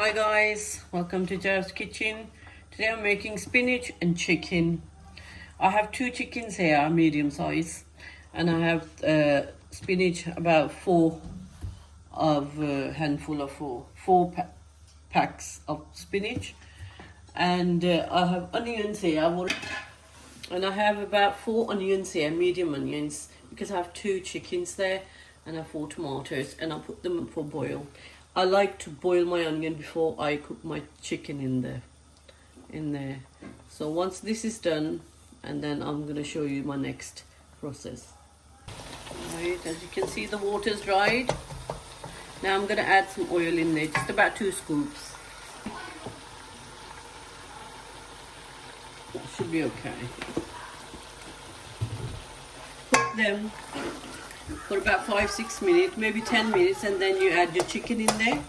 Hi guys, welcome to Joe's Kitchen. Today I'm making spinach and chicken. I have two chickens here, medium size, and I have spinach about handful of four packs of spinach, and I have onions here. And I have about 4 onions here, medium onions, because I have two chickens there, and I have 4 tomatoes, and I put them for boil. I like to boil my onion before I cook my chicken in there. So once this is done, and then I'm going to show you my next process. Right, as you can see, the water's dried. Now I'm going to add some oil in there, just about 2 scoops. That should be okay. Cook them for about 5-6 minutes, maybe 10 minutes, and then you add your chicken in there.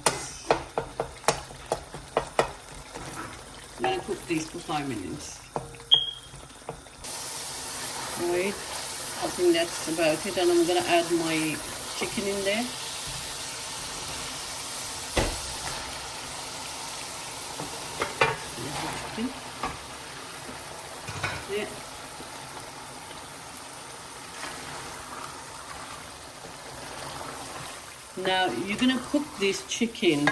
I'm going to cook these for 5 minutes. Right, I think that's about it, and I'm going to add my chicken in there. Yeah. Now you're going to cook this chicken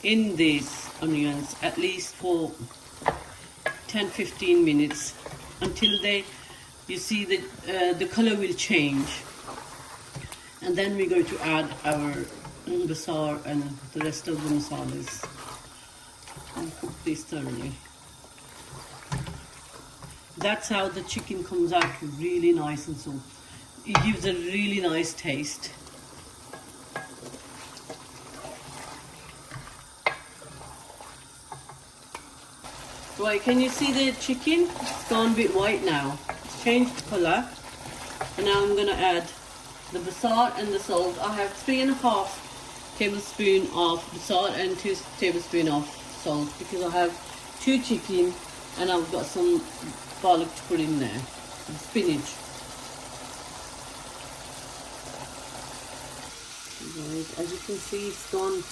in these onions at least for 10-15 minutes until you see the color will change, and then we're going to add our basar and the rest of the masalas and cook this thoroughly. That's how the chicken comes out really nice and soft. It gives a really nice taste. Right, can you see the chicken? It's gone a bit white now. It's changed colour. And now I'm going to add the basar and the salt. I have 3.5 tablespoons of basar and 2 tablespoons of salt, because I have 2 chicken and I've got some garlic to put in there, and spinach. Right, as you can see, it's gone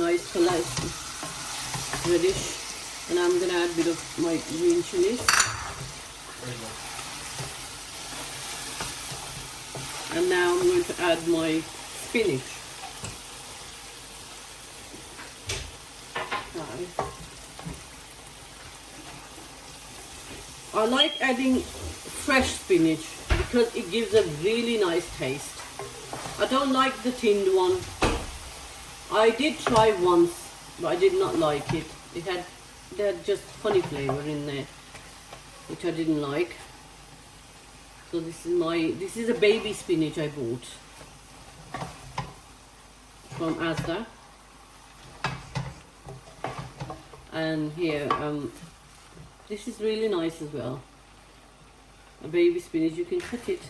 nice colour, it's reddish. And I'm going to add a bit of my green chilies. And now I'm going to add my spinach. I like adding fresh spinach because it gives a really nice taste. I don't like the tinned one. I did try once, but I did not like it. It had just funny flavour in there, which I didn't like. So this is a baby spinach I bought from Asda. And here, this is really nice as well. A baby spinach, you can cut it.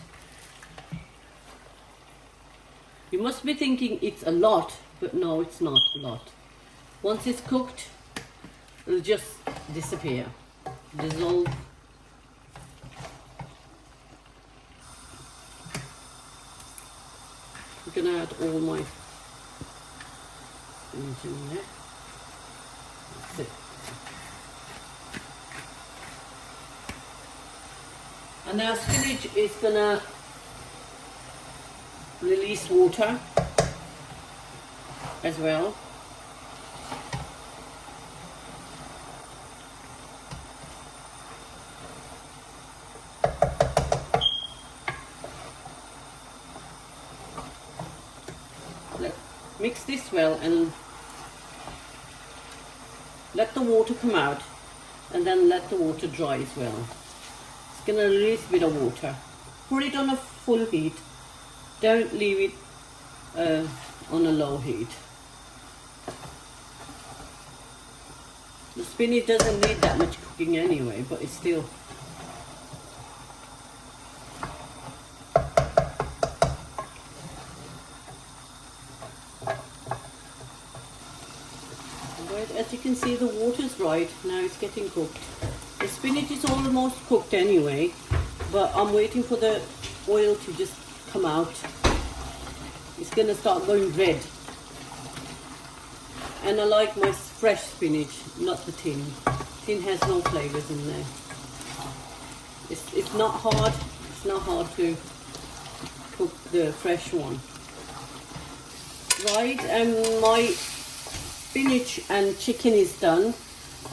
You must be thinking it's a lot, but no, it's not a lot. Once it's cooked, it'll just disappear, dissolve. I'm gonna add all my spinach in there. That's it. And now spinach is gonna release water as well. Mix this well and let the water come out, and then let the water dry as well. It's going to release a bit of water. Put it on a full heat. Don't leave it on a low heat. The spinach doesn't need that much cooking anyway, but it's still. As you can see, the water's right. Now it's getting cooked. The spinach is almost cooked anyway, but I'm waiting for the oil to just come out. It's going to start going red. And I like my fresh spinach, not the tin. Tin has no flavors in there. It's not hard. It's not hard to cook the fresh one. Right, my spinach and chicken is done.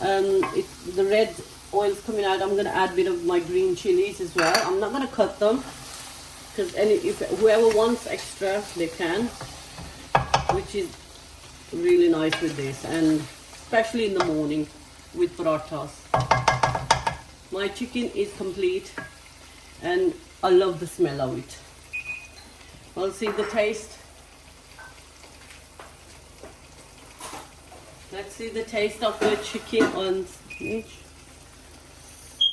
The red oil's coming out. I'm going to add a bit of my green chilies as well. I'm not going to cut them, because if whoever wants extra, they can, which is really nice with this, and especially in the morning with parathas. My chicken is complete, and I love the smell of it. I'll see the taste. Let's see the taste of the chicken on spinach.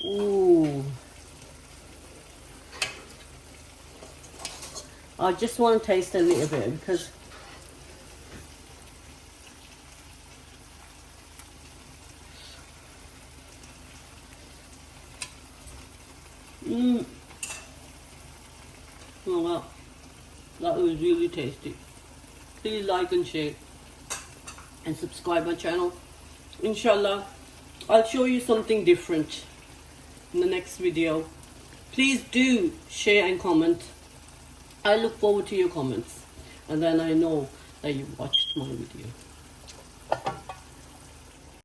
Ooh. I just want to taste a little bit because oh wow, that was really tasty. Please like and share and subscribe my channel. Inshallah, I'll show you something different in the next video. Please do share and comment. I look forward to your comments, and then I know that you watched my video.